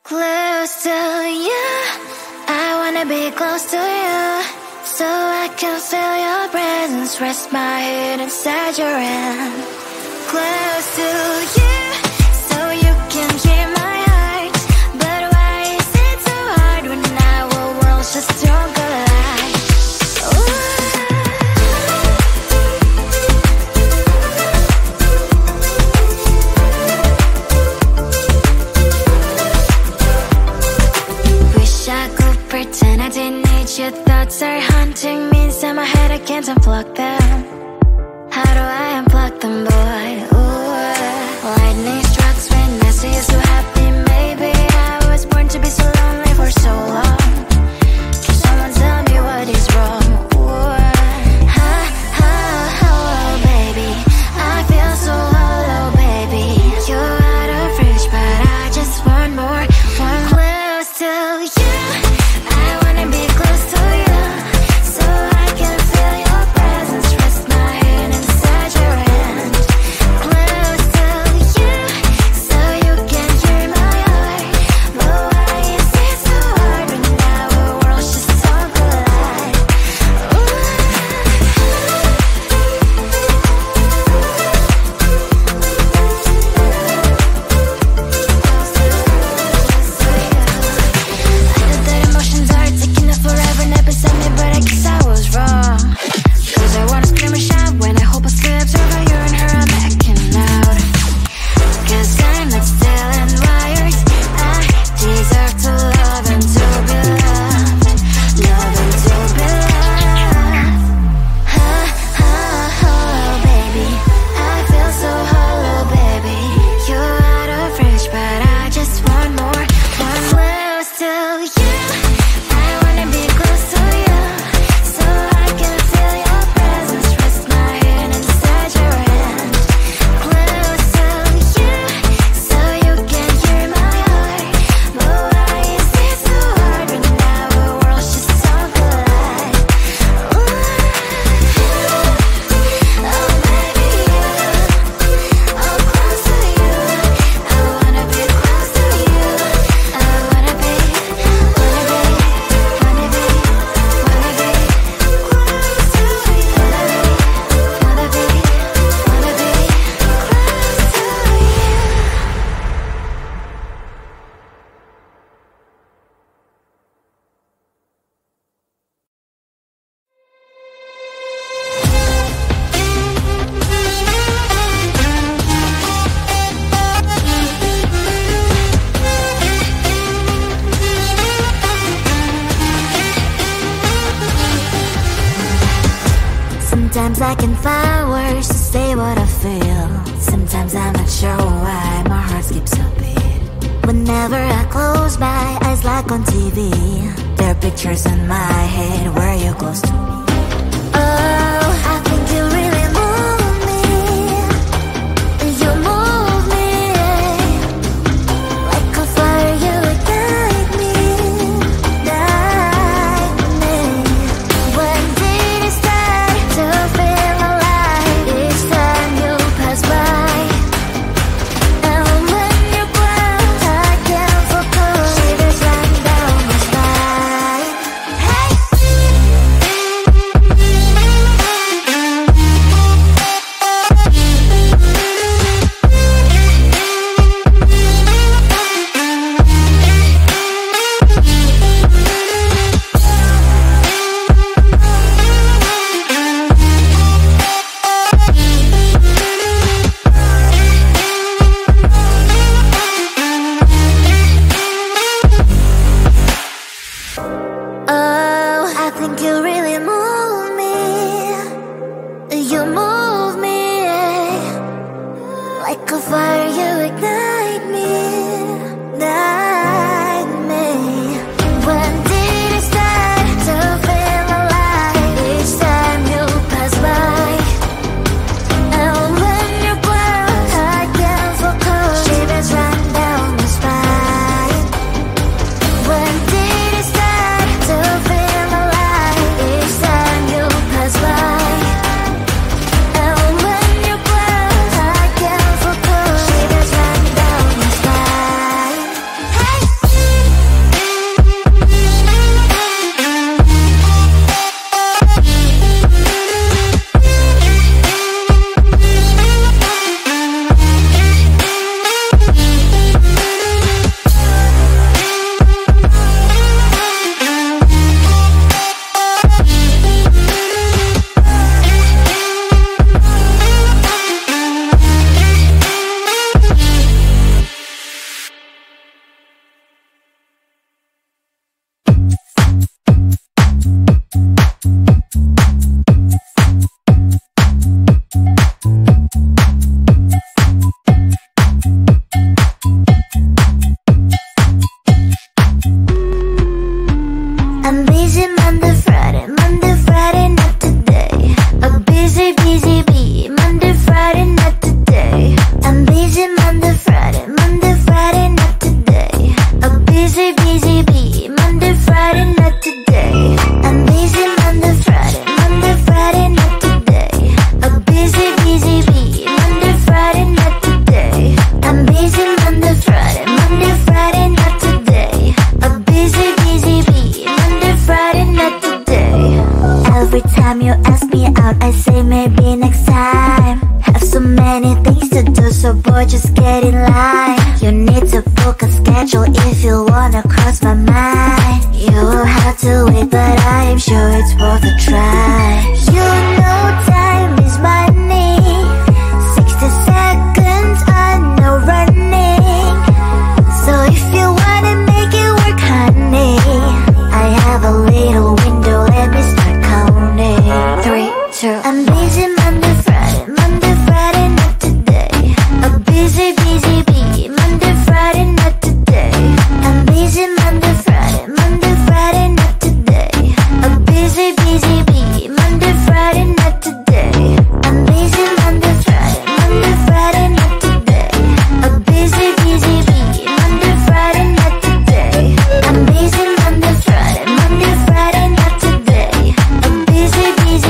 Close to you, I wanna be close to you, so I can feel your presence, rest my head inside your hand. Close to you, so you can hear my heart, but why is it so hard when our world's just don't collide? Pretend I didn't need your thoughts are haunting me inside my head, I can't unplug them. How do I unplug them, boy? Ooh, lightning strikes when I see you so happy. Maybe I was born to be so lonely for so long. Can someone tell me what is wrong? Ooh, oh, baby, I feel so hollow, baby. You're out of reach, but I just want more, one close to you. Sometimes I can find words to say what I feel. Sometimes I'm not sure why my heart skips a beat. Whenever I close my eyes like on TV, there are pictures in my head where you're close to me. Oh, I think you really move me. You move me like a fire, you would guide me, guide me. When did it start to feel alive? Each time you pass by, and when you ground, I can't focus. Shivers run down my spine. Hey. book a schedule if you wanna cross my mind. You will have to wait, but I'm sure it's worth a try. You know time is money. 60 seconds on no running. So if you wanna make it work, honey, I have a little window, let me start counting. 3, 2, I'm busy Monday, Friday, not today. A busy bee, Monday, Friday, not today. I'm busy Monday, Friday, not today. A busy bee, Monday, Friday, not today. I'm busy Monday, Friday, not today. A busy bee, Monday, Friday, not today. I'm busy Monday, Friday, not today. A busy bee,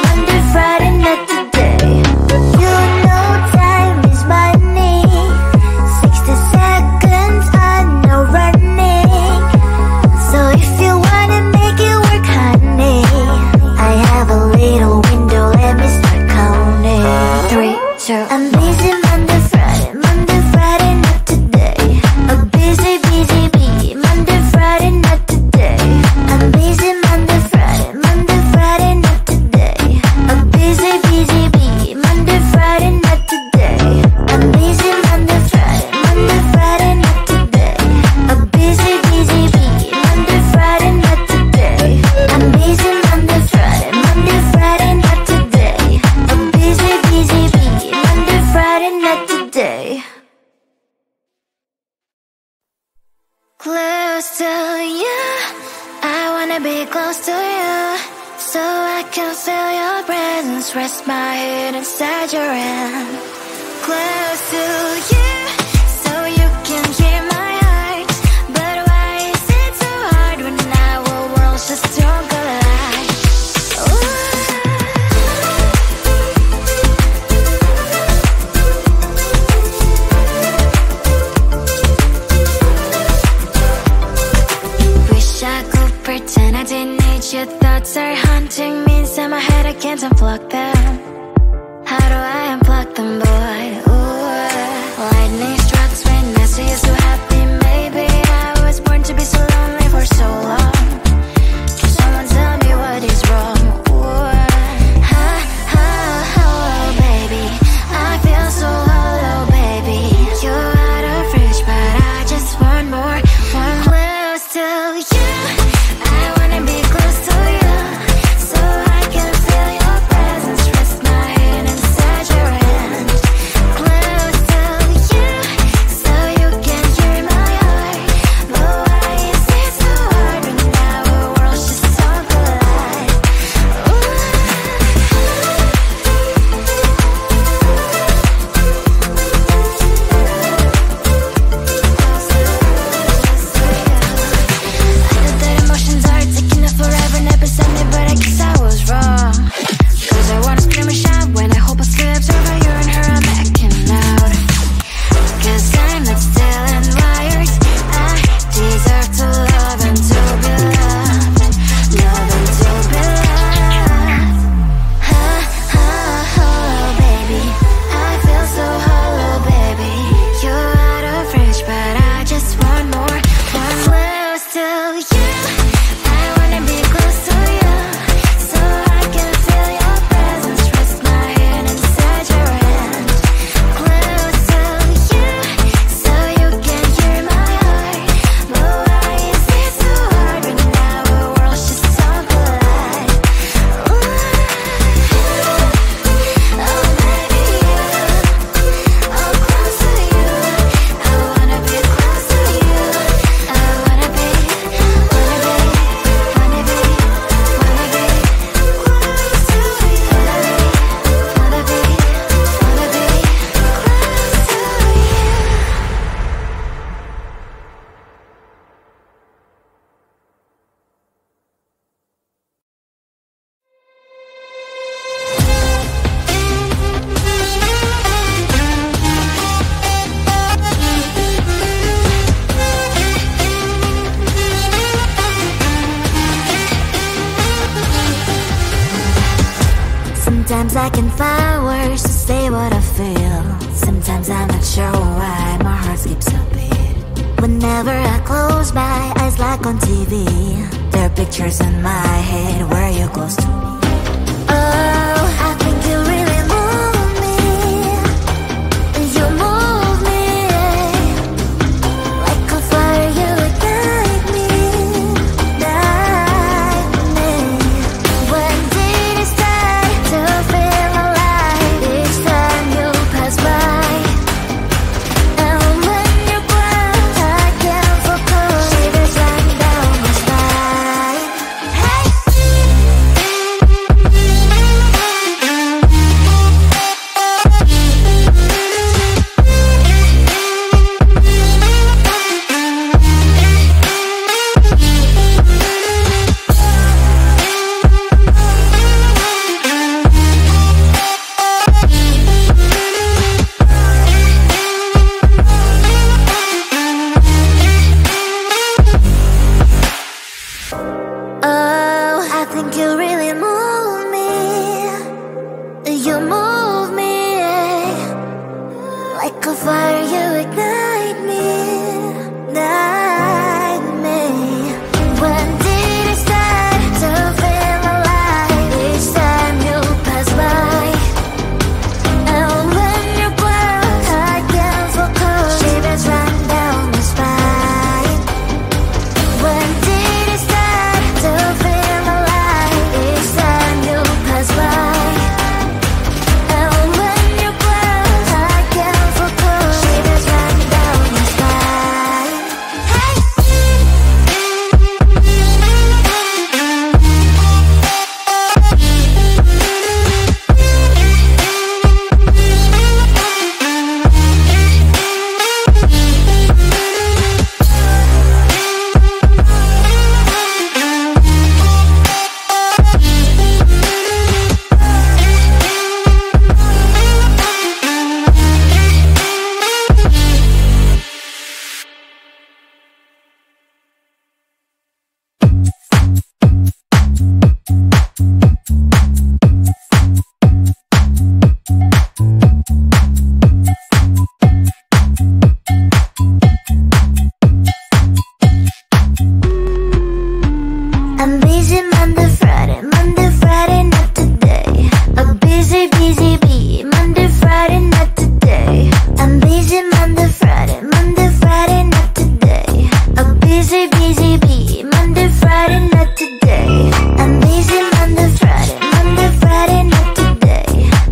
Monday, Friday, not today. You know time is money. 60 seconds on no running. So if you wanna make it work, honey, I have a little window, let me start counting. 3, 2, I'm busy Monday, Friday, not today. A busy bee, Monday, Friday, not today. I'm busy Monday, Friday, not today. A busy bee, Monday, Friday, not today. I'm busy Monday, Friday, not today. A busy bee, Monday, Friday, not today. I'm busy Monday, Friday, not today. A busy bee, Monday, Friday, not today. Close to you, I wanna be close to you, so I can feel your presence, rest my head inside your hand. Close to you, so you can hear my heart. But why is it so hard when our worlds just don't collide? Wish I could pretend I didn't need your thoughts are haunting me inside my head, I can't unplug them. How do I unplug them, boy? Ooh, lightning strikes when I see you so happy. Maybe I was born to be so lonely for so long. Can someone tell me what is wrong? Ooh, oh, baby, I feel so hollow, baby. You're out of reach, but I just want more. Close to you, I wanna be close to you, so I can feel your presence, rest my head inside your hand. Close to you, so you can hear my heart. But why is it so hard when our worlds just don't collide? I know that emotions are taking up forever, never send me, but I guess I was wrong. Cause I wanna scream and shout when I hope I slip over you and her, I'm acting out. Cause I'm not still and wired. I deserve to love and to be loved. Love and to be loved. Oh, baby, I feel so hollow, baby. You're out of reach, but I just want more. Close to you, I wanna be close to you, so I can feel your presence, rest my head inside your hand. Close to you, so you can hear my heart. But why is it so hard when our worlds just don't collide? Oh, baby, oh, close to you, I wanna be close to you. I wanna be Sometimes I can find words to say what I feel. Sometimes I'm not sure why my heart skips a beat. Whenever I close my eyes like on TV, there are pictures in my head where you're close to me. Oh, I think you really move me. You move me like a fire, you ignite me, ignite me. When did it start to feel alive? Each time you pass by, and when you glance, I can't focus. Shivers run down my spine. Hey. Oh, I think you really move me. You move me like a fire, you ignite me, ignite me. When did it start to feel alive? Each time you pass by, and when you glance, I can't focus. Shivers run down my spine. When did it start to feel alive? Each time you pass by, and when you glance, I can't focus. Shivers run down my spine. Hey. I'm busy Monday, Friday, not today. A busy bee, Monday, Friday, not today. I'm busy Monday, Friday, not today. A busy bee, Monday, Friday, not today. I'm busy Monday, Friday, not today.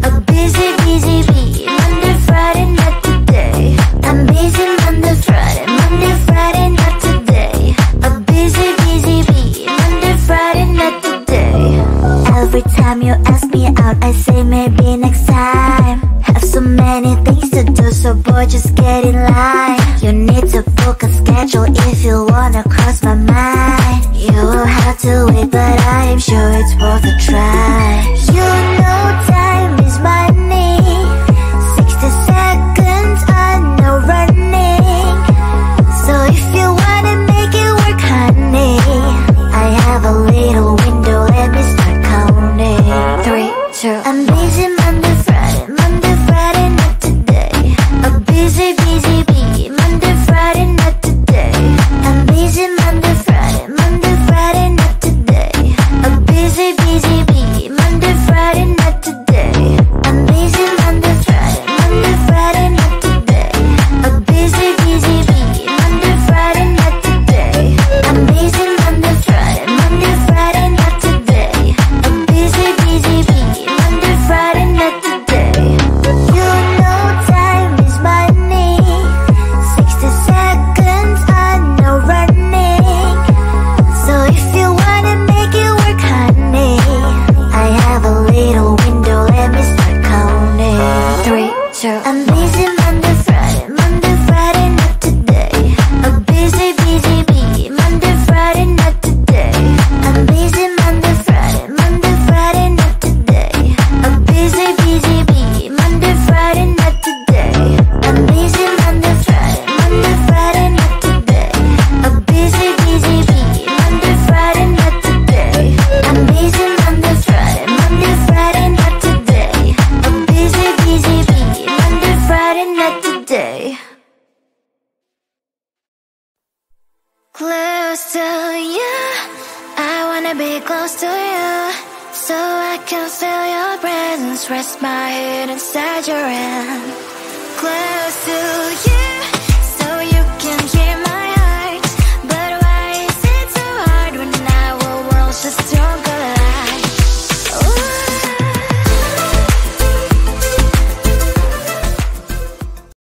A busy bee, Monday, Friday, not today. I'm busy Monday, Friday, not today. A busy bee, Monday, Friday, not today. Every time you ask me out, I say maybe next time. Have so many things to do, so boy, just get in line. You need to book a schedule if you wanna cross my mind. You will have to wait, but I am sure it's worth a try. You know time is money. 60 seconds on no running. So if you wanna make it work, honey, I have a little window, let me start counting. 3, 2, I'm busy Monday, Friday, not today. A busy bee, Monday, Friday, not today. I'm busy Monday, Friday, not today. A busy bee, Monday, Friday, wanna be close to you, so I can feel your presence. Rest my head inside your hand. Close to